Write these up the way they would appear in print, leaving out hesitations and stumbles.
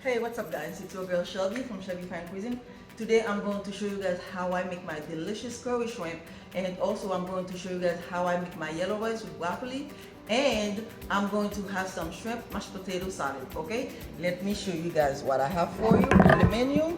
Hey, what's up guys? It's your girl Shelby from Shelby Fine Cuisine. Today I'm going to show you guys how I make my delicious curry shrimp, and also I'm going to show you guys how I make my yellow rice with broccoli, and I'm going to have some shrimp mashed potato salad. Okay, let me show you guys what I have for you in the menu.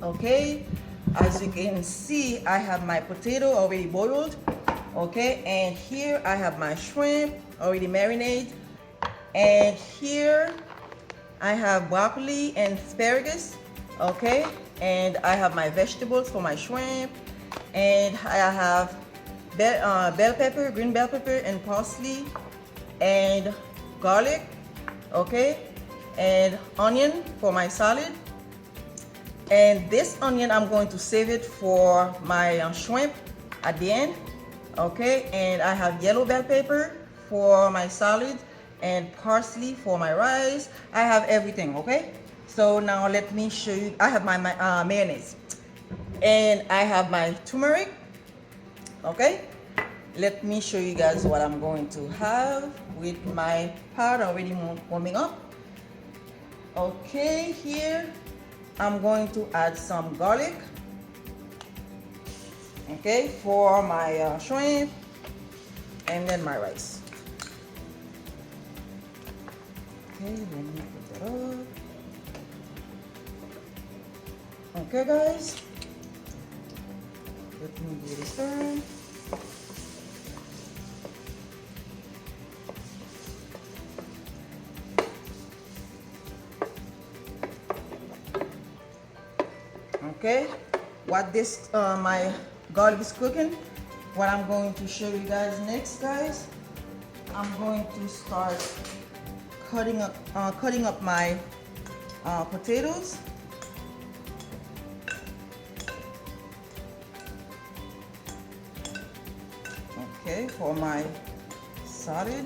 Okay, as you can see, I have my potato already boiled. Okay, and here I have my shrimp already marinated, and here I have broccoli and asparagus, okay? And I have my vegetables for my shrimp, and I have bell pepper, green bell pepper, and parsley, and garlic, okay? And onion for my salad. And this onion, I'm going to save it for my shrimp at the end, okay? And I have yellow bell pepper for my salad and parsley for my rice. I have everything, okay? So now let me show you. I have my mayonnaise, and I have my turmeric, okay? Let me show you guys what I'm going to have with my pot already warming up. Okay, here I'm going to add some garlic, okay, for my shrimp, and then my rice. Okay, let me put that up. Okay, guys, let me give it a stir. Okay, what this my garlic is cooking, what I'm going to show you guys next, guys, I'm going to start cutting up my potatoes. Okay, for my salad.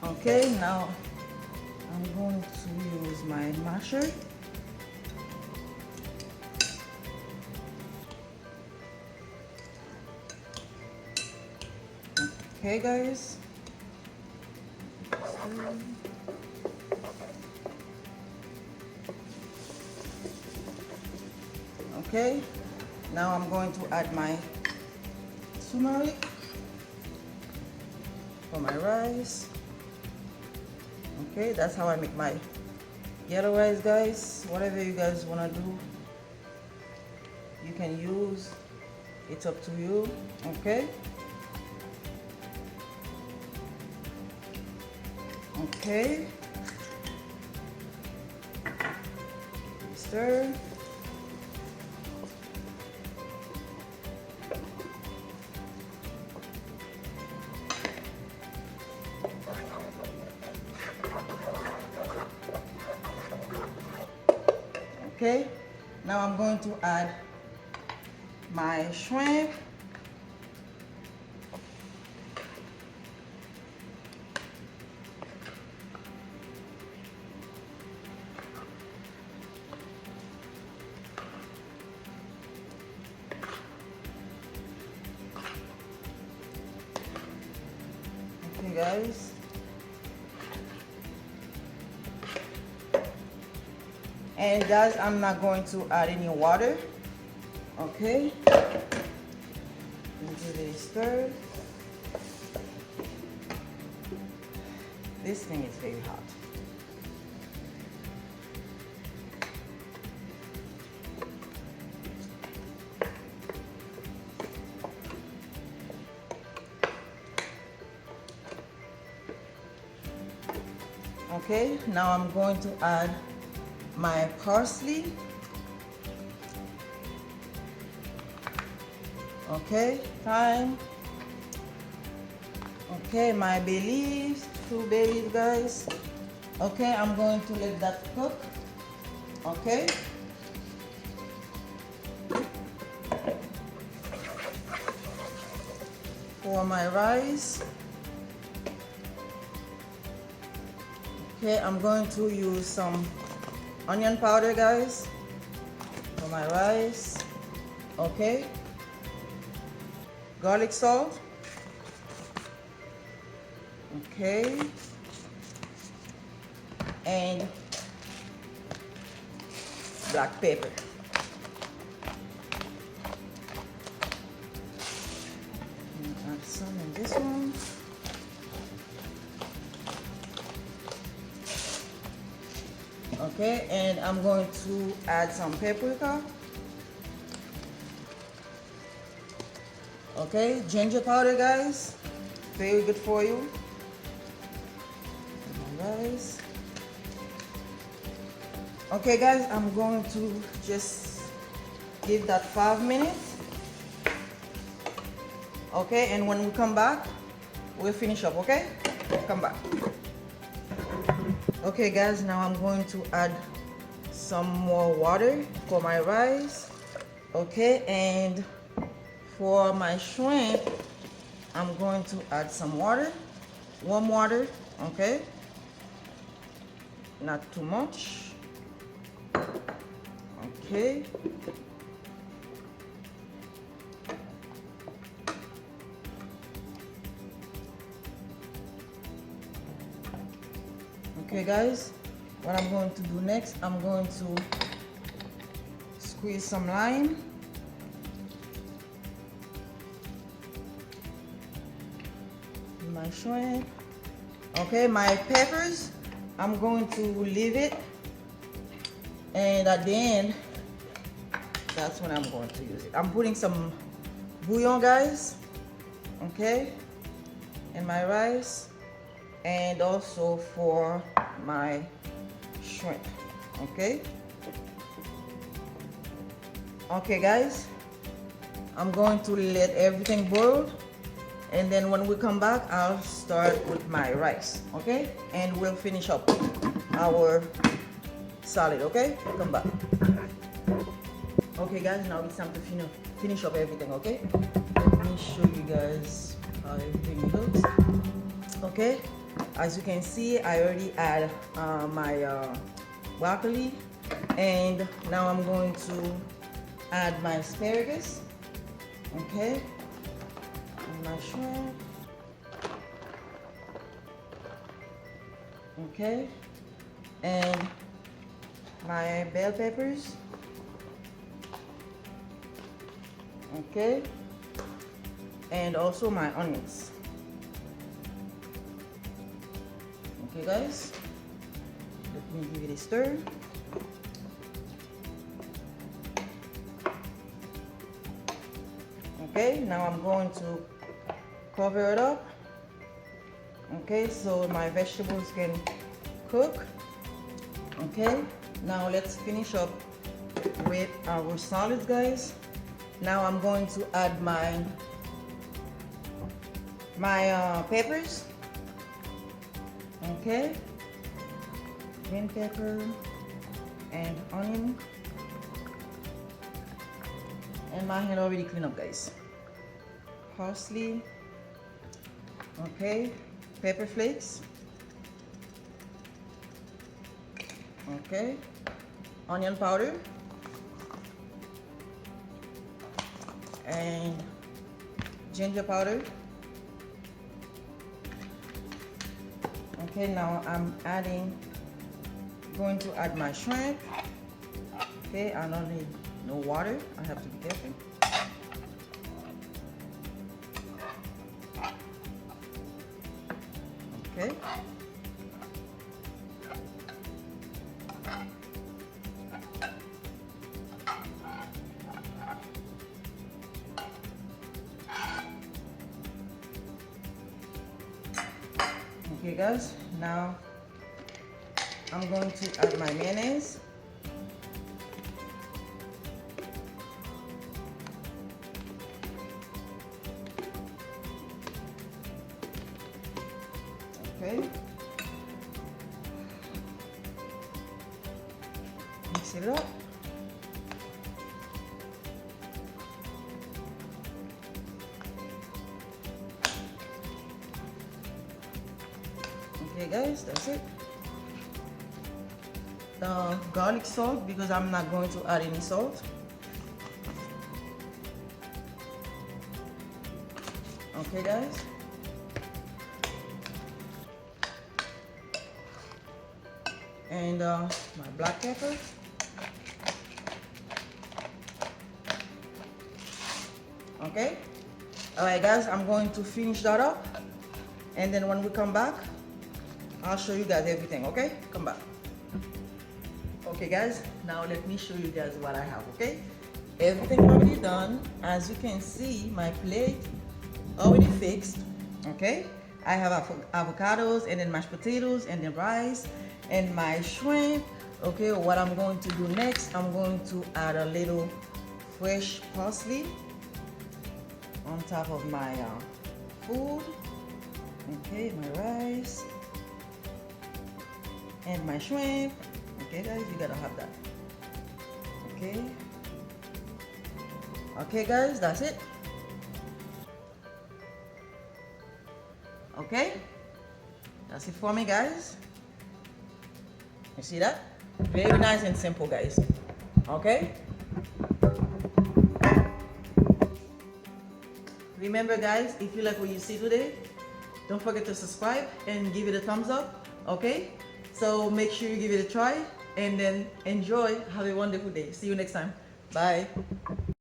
Okay, now I'm going to use my masher. Okay, guys. Okay, now I'm going to add my turmeric for my rice. Okay, that's how I make my yellow rice, guys. Whatever you guys want to do, you can use. It's up to you. Okay. Okay. Stir. Okay, now I'm going to add my shrimp. Okay, guys. And guys, I'm not going to add any water. Okay. Give it a stir. This thing is very hot. Okay, now I'm going to add my parsley. Okay, thyme. Okay, my bay leaves, 2 bay leaves, guys. Okay, I'm going to let that cook. Okay. For my rice. Okay, I'm going to use some onion powder, guys, for my rice. Okay, garlic salt. Okay, and black pepper. Add some in this one. Okay, and I'm going to add some paprika. Okay, ginger powder, guys, very good for you. Guys. Okay, guys, I'm going to just give that 5 minutes. Okay, and when we come back, we'll finish up. Okay, come back. Okay, guys, now I'm going to add some more water for my rice. Okay, and for my shrimp, I'm going to add some water, warm water. Okay, not too much. Okay, okay, guys, what I'm going to do next, I'm going to squeeze some lime. My shrimp. Okay, my peppers, I'm going to leave it, and at the end, that's when I'm going to use it. I'm putting some bouillon, guys, okay, in my rice, and also for my shrimp. Okay, okay, guys, I'm going to let everything boil, and then when we come back, I'll start with my rice. Okay, and we'll finish up our salad. Okay, come back. Okay, guys, now it's time to finish up everything. Okay, let me show you guys how everything looks. Okay, as you can see, I already add my broccoli, and now I'm going to add my asparagus. Okay, and my shrimp. Okay, and my bell peppers. Okay, and also my onions. Okay, guys, let me give it a stir. Okay, now I'm going to cover it up. Okay, so my vegetables can cook. Okay, now let's finish up with our salads, guys. Now I'm going to add my peppers. Okay, green pepper and onion, and my hand already cleaned up, guys. Parsley. Okay, pepper flakes. Okay, onion powder. And ginger powder. Okay, now I'm going to add my shrimp. Okay, I don't need no water. I have to be careful. Okay. Okay, guys, now I'm going to add my mayonnaise. Okay, mix it up. Okay, guys, that's it. The garlic salt, because I'm not going to add any salt. Okay, guys. And my black pepper. Okay. All right, guys. I'm going to finish that up, and then when we come back, I'll show you guys everything. Okay. Come back. Okay, guys. Now let me show you guys what I have. Okay. Everything already done. As you can see, my plate already fixed. Okay. I have avocados and then mashed potatoes and then rice and my shrimp. Okay, what I'm going to do next, I'm going to add a little fresh parsley on top of my food. Okay, my rice and my shrimp. Okay, guys, you gotta have that. Okay. Okay, guys, that's it. Okay, that's it for me, guys. You see that? Very nice and simple, guys. Okay. Remember, guys, if you like what you see today, don't forget to subscribe and give it a thumbs up. Okay. So make sure you give it a try and then enjoy. Have a wonderful day. See you next time. Bye.